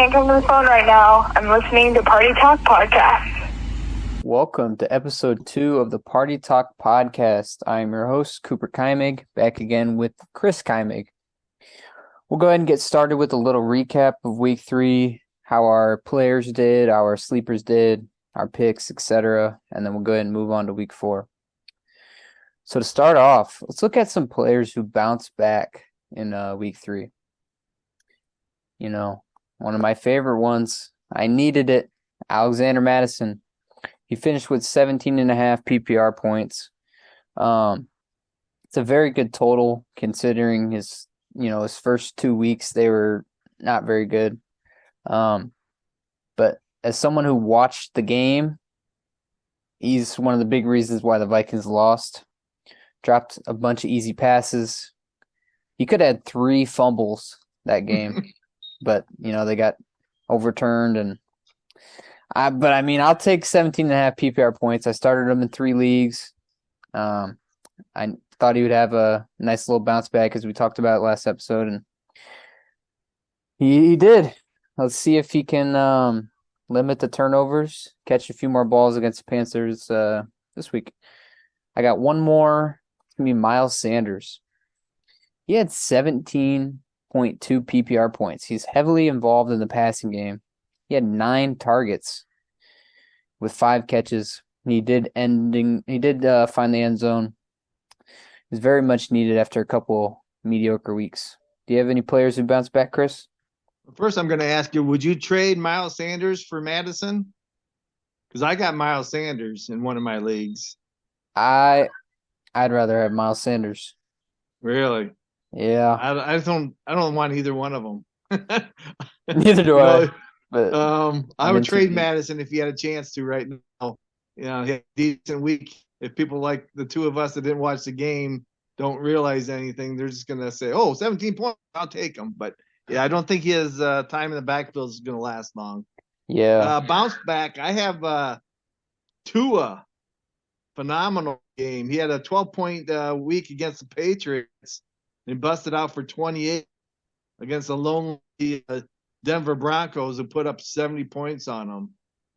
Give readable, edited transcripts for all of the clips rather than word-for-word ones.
can't come to the phone right now. I'm listening to Party Talk Podcast. Welcome to episode 2 of the Party Talk Podcast. I am your host, Cooper Keimig, back again with Chris Keimig. We'll go ahead and get started with a little recap of week 3, how our players did, how our sleepers did, our picks, etc. And then we'll go ahead and move on to week 4. So to start off, let's look at some players who bounced back in week 3. You know, one of my favorite ones, I needed it, Alexander Madison. He finished with 17.5 PPR points. It's a very good total considering his first 2 weeks, they were not very good. But as someone who watched the game, he's one of the big reasons why the Vikings lost. Dropped a bunch of easy passes. He could have had 3 fumbles that game, but they got overturned. I'll take 17.5 PPR points. I started him in 3 leagues. I thought he would have a nice little bounce back, as we talked about last episode, and he did. Let's see if he can limit the turnovers, catch a few more balls against the Panthers this week. I got one more. It's going to be Miles Sanders. He had 17.2 PPR points. He's heavily involved in the passing game. He had 9 targets with 5 catches. He did find the end zone. He's very much needed after a couple mediocre weeks. Do you have any players who bounced back, Chris? First, I'm going to ask you, would you trade Miles Sanders for Madison? Because I got Miles Sanders in one of my leagues. I'd rather have Miles Sanders. Really? Yeah. I don't want either one of them. Neither do I. But I would trade Madison if he had a chance to right now. He had a decent week. If people like the two of us that didn't watch the game don't realize anything, they're just going to say, 17 points, I'll take him. But, yeah, I don't think his time in the backfield is going to last long. Yeah. Bounce back. I have Tua. Phenomenal game. He had a 12-point week against the Patriots and busted out for 28 against the lonely Denver Broncos, who put up 70 points on them.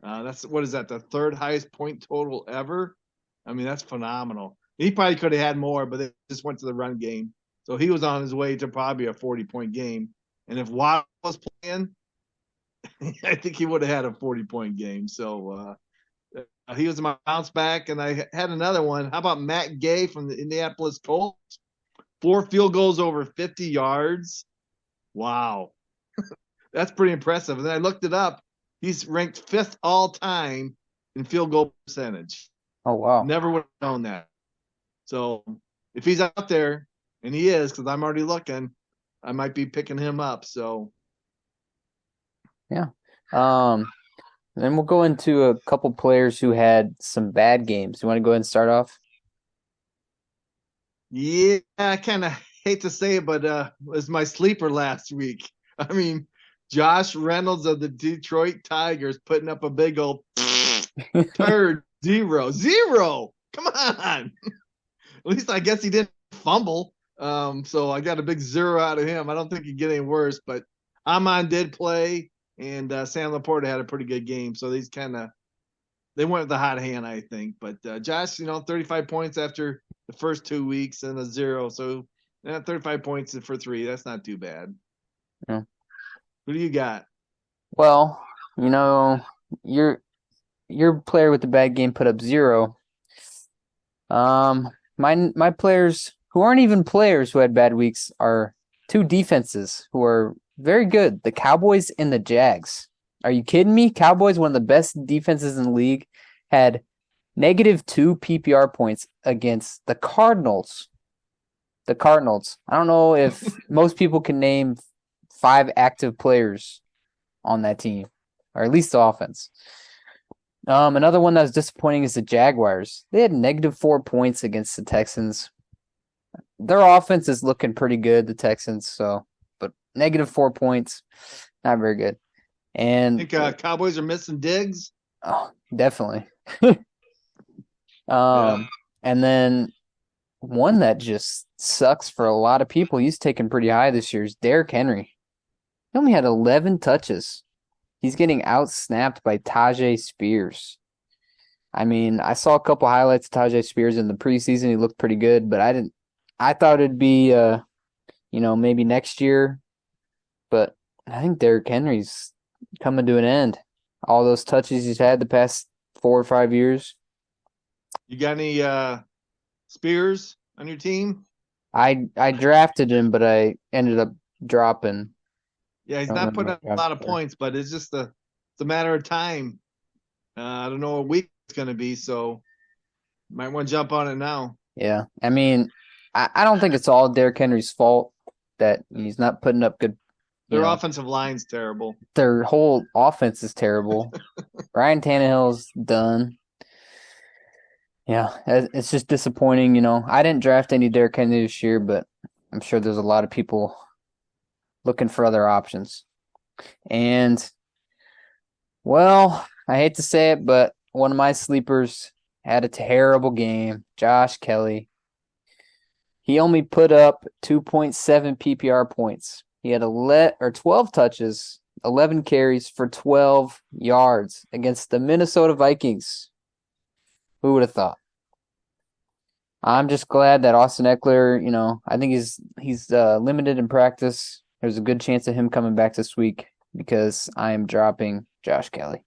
The third highest point total ever? I mean, that's phenomenal. He probably could have had more, but they just went to the run game. So he was on his way to probably a 40-point game. And if Watt was playing, I think he would have had a 40-point game. So he was my bounce back. And I had another one. How about Matt Gay from the Indianapolis Colts? 4 field goals over 50 yards. Wow. That's pretty impressive. And then I looked it up. He's ranked 5th all time in field goal percentage. Oh, wow. Never would have known that. So if he's out there, and he is, because I'm already looking, I might be picking him up. So, yeah. Then we'll go into a couple players who had some bad games. You want to go ahead and start off? Yeah, I kind of hate to say it, but it was my sleeper last week. I mean, Josh Reynolds of the Detroit Tigers putting up a big old turd. Zero. Come on. At least I guess he didn't fumble. So I got a big 0 out of him. I don't think he'd get any worse, but Amon did play, and Sam Laporta had a pretty good game. So they went with the hot hand, I think. But Josh, 35 points after the first 2 weeks and a 0. So 35 points for 3. That's not too bad. Yeah. Who do you got? Well, your player with the bad game put up 0. My players who aren't even players who had bad weeks are 2 defenses who are very good. The Cowboys and the Jags. Are you kidding me? Cowboys, one of the best defenses in the league, had -2 PPR points against the Cardinals. The Cardinals. I don't know if most people can name 5 active players on that team, or at least the offense. Another one that was disappointing is the Jaguars. They had -4 points against the Texans. Their offense is looking pretty good, the Texans, but -4 points, not very good. And I think Cowboys are missing Diggs. Oh, definitely. Yeah. And then one that just sucks for a lot of people, he's taken pretty high this year, is Derrick Henry. He only had 11 touches He's getting out-snapped by Tajay Spears. I mean, I saw a couple highlights of Tajay Spears in the preseason. He looked pretty good, but I thought it'd be, maybe next year. But I think Derrick Henry's coming to an end. All those touches he's had the past 4 or 5 years. You got any Spears on your team? I drafted him, but I ended up dropping. Yeah, he's I don't not putting remember up what a lot of draft points, but it's just it's a matter of time. I don't know what week it's going to be, so might want to jump on it now. Yeah, I mean, I don't think it's all Derrick Henry's fault that he's not putting up good. Their offensive line's terrible. Their whole offense is terrible. Ryan Tannehill's done. Yeah, it's just disappointing, I didn't draft any Derrick Henry this year, but I'm sure there's a lot of people looking for other options. And, well, I hate to say it, but one of my sleepers had a terrible game, Josh Kelly. He only put up 2.7 PPR points. He had 12 touches, 11 carries for 12 yards against the Minnesota Vikings. Who would have thought? I'm just glad that Austin Eckler, I think he's limited in practice. There's a good chance of him coming back this week because I am dropping Josh Kelly.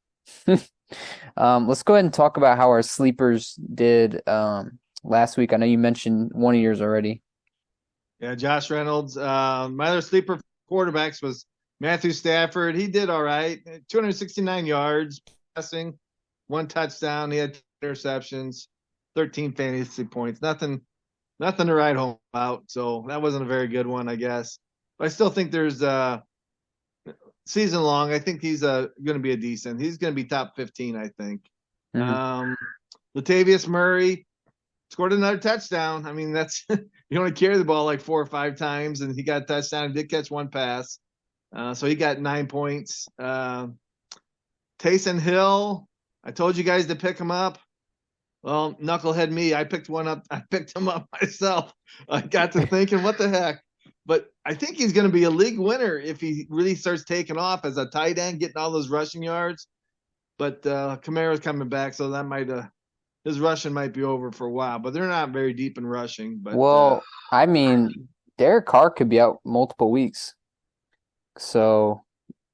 Let's go ahead and talk about how our sleepers did last week. I know you mentioned one of yours already. Yeah, Josh Reynolds. My other sleeper quarterbacks was Matthew Stafford. He did all right. 269 yards passing, 1 touchdown. He had 2 interceptions, 13 fantasy points. Nothing to write home about. So that wasn't a very good one, I guess. But I still think there's season long. I think he's going to be he's going to be top 15, I think. Mm-hmm. Latavius Murray scored another touchdown. I mean, that's you only carry the ball like 4 or 5 times, and he got a touchdown. He did catch 1 pass. So he got 9 points. Taysom Hill, I told you guys to pick him up. Well, knucklehead me, I picked him up myself. I got to thinking, what the heck? But I think he's going to be a league winner if he really starts taking off as a tight end, getting all those rushing yards. But Kamara's coming back, so that might his rushing might be over for a while. But they're not very deep in rushing. But I mean, Derek Carr could be out multiple weeks, so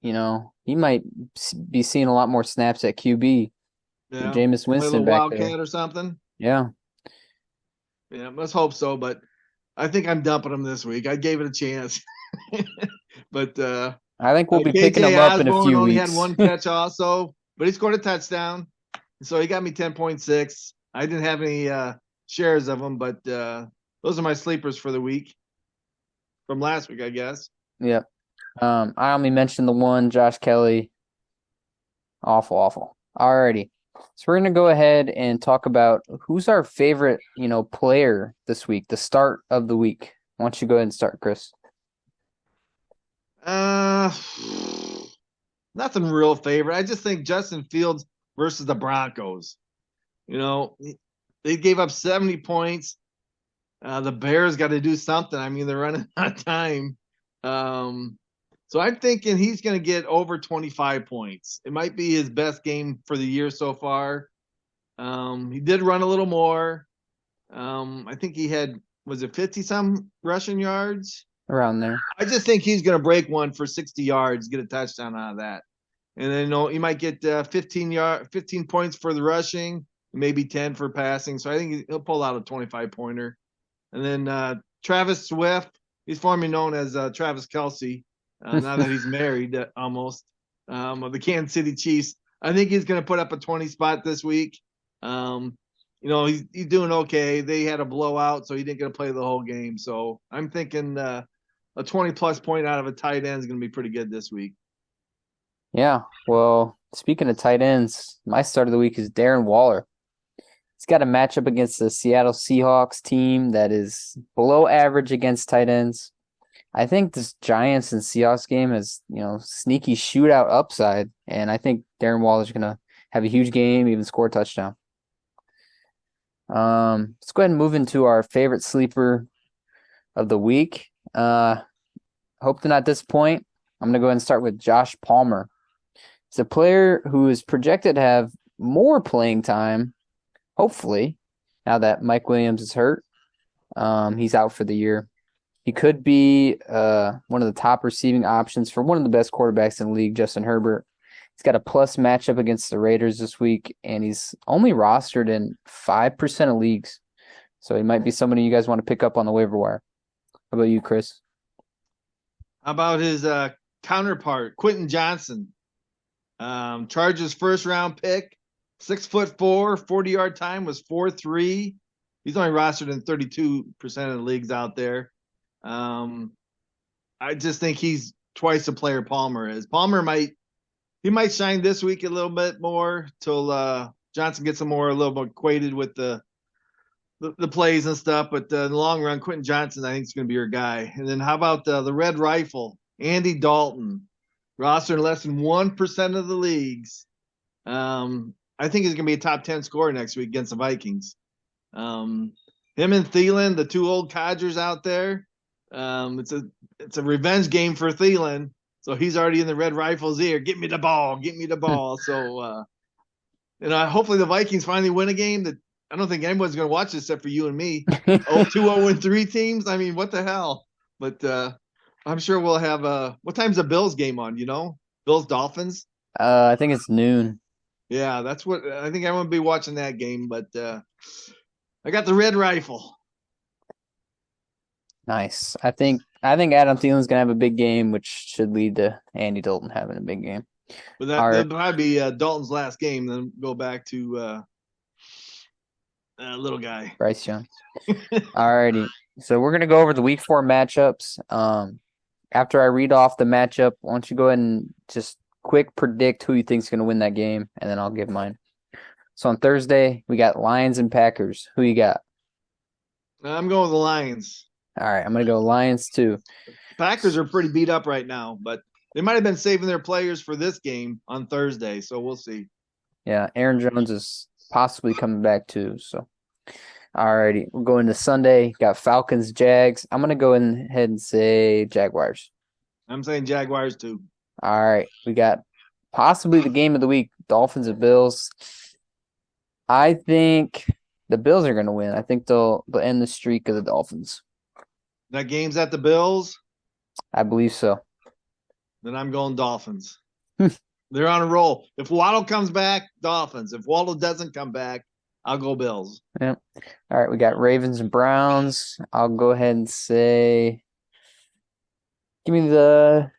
he might be seeing a lot more snaps at QB. Yeah, Jameis Winston back Wildcat there or something. Yeah, let's hope so. But I think I'm dumping him this week. I gave it a chance, but I think we'll be picking him up in a few only weeks. Had 1 catch also, but he scored a touchdown, so he got me 10.6. I didn't have any shares of them, but those are my sleepers for the week from last week, I guess. Yep. I only mentioned the one, Josh Kelly. Awful. Alrighty. So we're going to go ahead and talk about who's our favorite, player this week, the start of the week. Why don't you go ahead and start, Chris? Nothing real favorite. I just think Justin Fields versus the Broncos. They gave up 70 points. The Bears got to do something. I mean, they're running out of time. So I'm thinking he's going to get over 25 points. It might be his best game for the year so far. He did run a little more. I think he had, was it 50-some rushing yards? Around there. I just think he's going to break one for 60 yards, get a touchdown out of that. And then he might get 15 points for the rushing, maybe 10 for passing. So I think he'll pull out a 25-pointer. And then Travis Swift, he's formerly known as Travis Kelce. Now that he's married almost, of the Kansas City Chiefs. I think he's going to put up a 20 spot this week. He's doing okay. They had a blowout, so he didn't get to play the whole game. So I'm thinking a 20-plus point out of a tight end is going to be pretty good this week. Yeah, well, speaking of tight ends, my start of the week is Darren Waller. He's got a matchup against the Seattle Seahawks team that is below average against tight ends. I think this Giants and Seahawks game is, sneaky shootout upside, and I think Darren Waller's going to have a huge game, even score a touchdown. Let's go ahead and move into our favorite sleeper of the week. Hope to not disappoint. I'm going to go ahead and start with Josh Palmer. He's a player who is projected to have more playing time, hopefully, now that Mike Williams is hurt. He's out for the year. He could be one of the top receiving options for one of the best quarterbacks in the league, Justin Herbert. He's got a plus matchup against the Raiders this week, and he's only rostered in 5% of leagues. So he might be somebody you guys want to pick up on the waiver wire. How about you, Chris? How about his counterpart, Quentin Johnson? Chargers first-round pick, 6'4", 40-yard time was 4.3. He's only rostered in 32% of the leagues out there. I just think he's twice the player Palmer is. Palmer might shine this week a little bit more till Johnson gets a little more acquainted with the plays and stuff. But in the long run, Quentin Johnson, I think, is going to be your guy. And then how about the Red Rifle, Andy Dalton, rostered in less than 1% of the leagues. I think he's going to be a top 10 scorer next week against the Vikings. Him and Thielen, the two old codgers out there. It's a revenge game for Thielen. So he's already in the Red Rifle's ear. Get me the ball. So, hopefully the Vikings finally win a game that I don't think anyone's going to watch except for you and me. 2-0-3 teams. I mean, what the hell? But I'm sure we'll have what time's the Bills game on, Bills Dolphins? I think it's noon. Yeah, that's what I think everyone will be watching that game, but I got the Red Rifle. Nice. I think Adam Thielen's gonna have a big game, which should lead to Andy Dalton having a big game. But that'll probably be Dalton's last game, then go back to little guy. Bryce Young. Alrighty. So we're gonna go over the week 4 matchups. After I read off the matchup, why don't you go ahead and just quick predict who you think's gonna win that game, and then I'll give mine. So on Thursday, we got Lions and Packers. Who you got? I'm going with the Lions. All right, I'm going to go Lions too. Packers are pretty beat up right now, but they might have been saving their players for this game on Thursday, so we'll see. Yeah, Aaron Jones is possibly coming back too. So, all righty, we're going to Sunday. Got Falcons, Jags. I'm going to go ahead and say Jaguars. I'm saying Jaguars too. All right, we got possibly the game of the week, Dolphins and Bills. I think the Bills are going to win. I think they'll end the streak of the Dolphins. That game's at the Bills? I believe so. Then I'm going Dolphins. They're on a roll. If Waddle comes back, Dolphins. If Waddle doesn't come back, I'll go Bills. Yeah. All right, we got Ravens and Browns. I'll go ahead and say give me the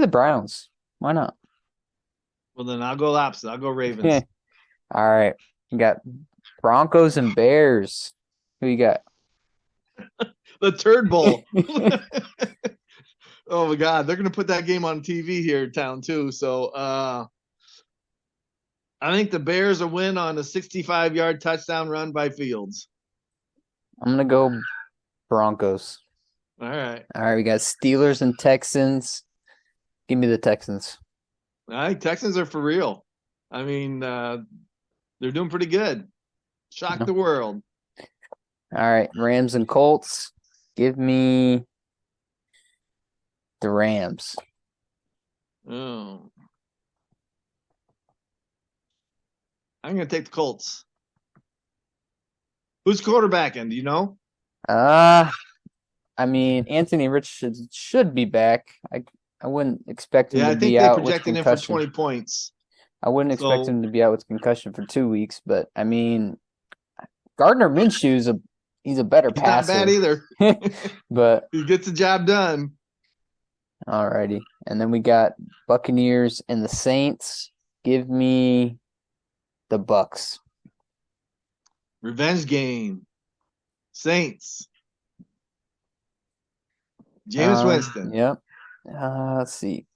Browns. Why not? Well, then I'll go opposite. I'll go Ravens. Yeah. All right. You got Broncos and Bears. Who you got? The Turd Bowl. Oh my God, they're gonna put that game on TV here in town too. So I think the Bears will win on a 65-yard touchdown run by Fields. I'm gonna go Broncos. All right. We got Steelers and Texans. Give me the Texans. I think Texans are for real. I mean, they're doing pretty good. Shock the world. All right, Rams and Colts. Give me the Rams. Oh. I'm going to take the Colts. Who's quarterbacking? Do you know? I mean, Anthony Rich should be back. I wouldn't expect him to be out with concussion. I think they projected him for 20 points. I wouldn't expect him to be out with concussion for 2 weeks, but I mean, Gardner Minshew's he's a better passer. Not bad either. But he gets the job done. Alrighty. And then we got Buccaneers and the Saints. Give me the Bucks. Revenge game. Saints. Jameis Winston. Yep. Let's see.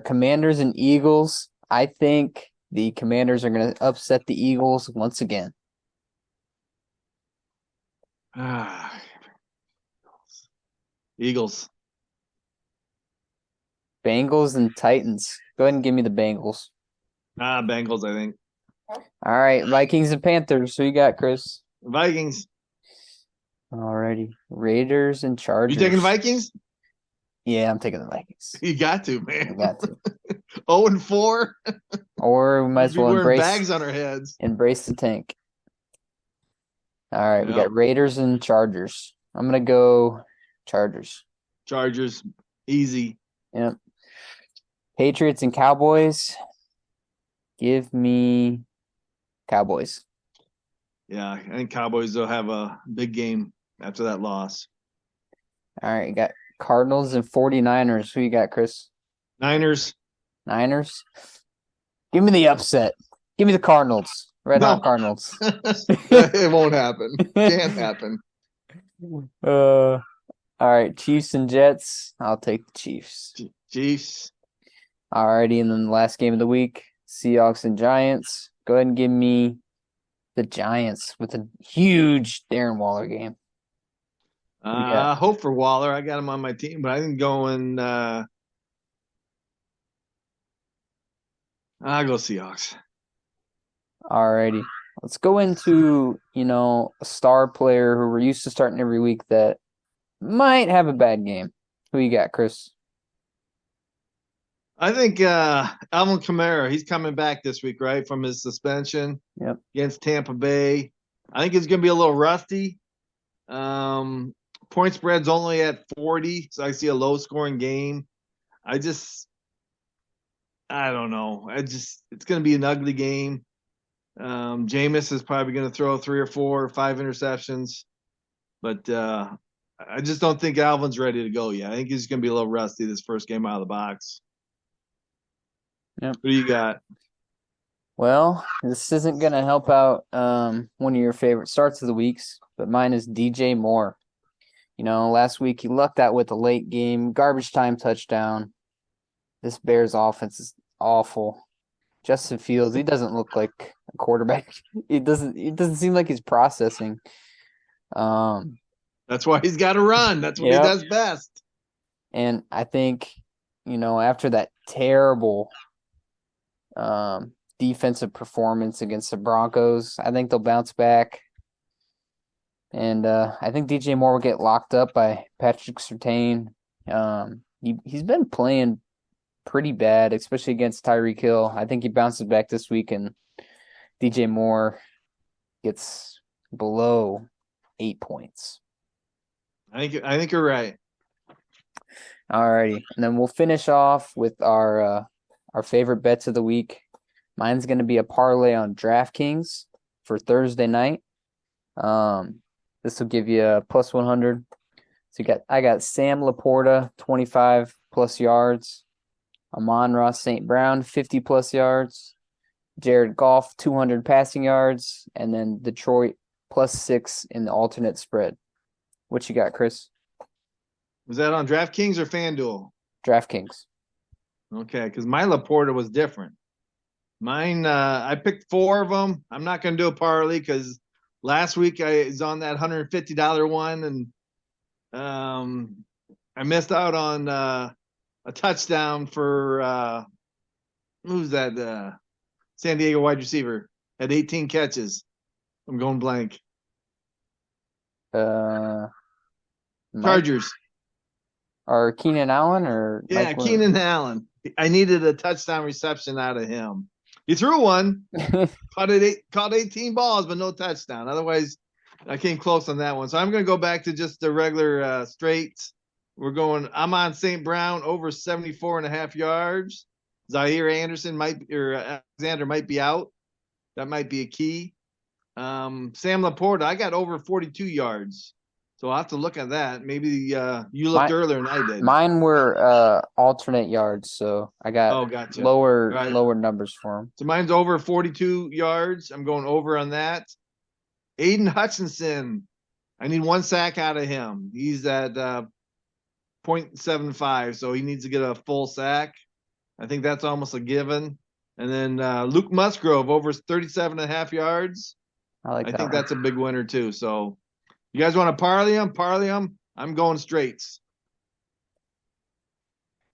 Commanders and Eagles. I think the Commanders are going to upset the Eagles once again. Eagles. Bengals and Titans. Go ahead and give me the Bengals. Bengals, I think. All right, Vikings and Panthers. Who you got, Chris? Vikings. Alrighty. Raiders and Chargers. You taking Vikings? Yeah, I'm taking the Vikings. You got to, man. You got to. 0-4. Or we might We'd as be well wearing bags on our heads. embrace the tank. All right, we Yep. got Raiders and Chargers. I'm gonna go Chargers. Chargers, easy. Yep. Patriots and Cowboys. Give me Cowboys. Yeah, I think Cowboys will have a big game after that loss. All right, you got Cardinals and 49ers. Who you got, Chris? Niners. Niners. Give me the upset. Give me the Cardinals. Red No. Hot Cardinals. It won't happen. Can't happen. All right, Chiefs and Jets. I'll take the Chiefs. Chiefs. Alrighty, and then the last game of the week, Seahawks and Giants. Go ahead and give me the Giants with a huge Darren Waller game. I hope for Waller. I got him on my team, but I think going I'll go Seahawks. Alrighty. Let's go into, a star player who we're used to starting every week that might have a bad game. Who you got, Chris? I think Alvin Kamara, he's coming back this week, right, from his suspension against Tampa Bay. I think it's going to be a little rusty. Point spread's only at 40, so I see a low-scoring game. I don't know. It's going to be an ugly game. Jameis is probably going to throw 3 or 4 or 5 interceptions, but I just don't think Alvin's ready to go yet. I think he's going to be a little rusty this first game out of the box. Yep. Who do you got? Well, this isn't going to help out one of your favorite starts of the weeks, but mine is DJ Moore. Last week he lucked out with a late game, garbage time touchdown. This Bears offense is awful. Justin Fields, he doesn't look like a quarterback. It doesn't seem like he's processing. That's why he's got to run. That's what he does best. And I think, after that terrible defensive performance against the Broncos, I think they'll bounce back. And I think DJ Moore will get locked up by Patrick Surtain. He's been playing pretty bad, especially against Tyreek Hill. I think he bounces back this week, and DJ Moore gets below 8 points. I think you're right. Alrighty, and then we'll finish off with our favorite bets of the week. Mine's going to be a parlay on DraftKings for Thursday night. This will give you a plus 100. So I got Sam Laporta 25 plus yards, Amon-Ra St. Brown 50 plus yards, Jared Goff 200 passing yards, and then Detroit plus 6 in the alternate spread. What you got, Chris? Was that on DraftKings or FanDuel? DraftKings. Okay, because my Laporta was different. Mine, I picked 4 of them. I'm not going to do a parlay because last week I was on that $150 one, and I missed out on a touchdown for who's that? San Diego wide receiver had 18 catches. I'm going blank. Chargers. Or Keenan Allen or Keenan Allen. I needed a touchdown reception out of him. He threw one, caught 18 balls, but no touchdown. Otherwise, I came close on that one. So I'm going to go back to just the regular straights. I'm on St. Brown over 74.5 yards. Zaire Anderson Alexander might be out. That might be a key. Sam Laporta, I got over 42 yards. So I'll have to look at that. Maybe you looked earlier than I did. Mine were alternate yards, so I got gotcha. lower numbers for them. So mine's over 42 yards. I'm going over on that. Aiden Hutchinson, I need 1 sack out of him. He's at 0.75, so he needs to get a full sack. I think that's almost a given. And then Luke Musgrove over 37.5 yards. I think that's a big winner too. So you guys want to parlay them? Parlay them. I'm going straights.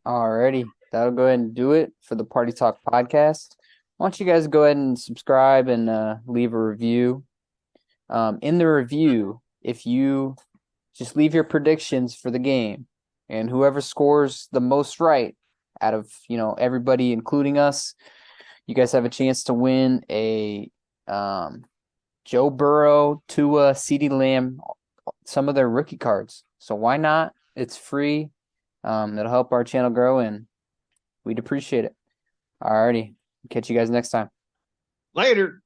Alrighty. That'll go ahead and do it for the Party Talk podcast. Why don't you guys go ahead and subscribe and leave a review. In the review, if you just leave your predictions for the game, and whoever scores the most right out of, everybody, including us, you guys have a chance to win a Joe Burrow, Tua, CeeDee Lamb, some of their rookie cards. So why not? It's free. It'll help our channel grow, and we'd appreciate it. Alrighty. Catch you guys next time. Later.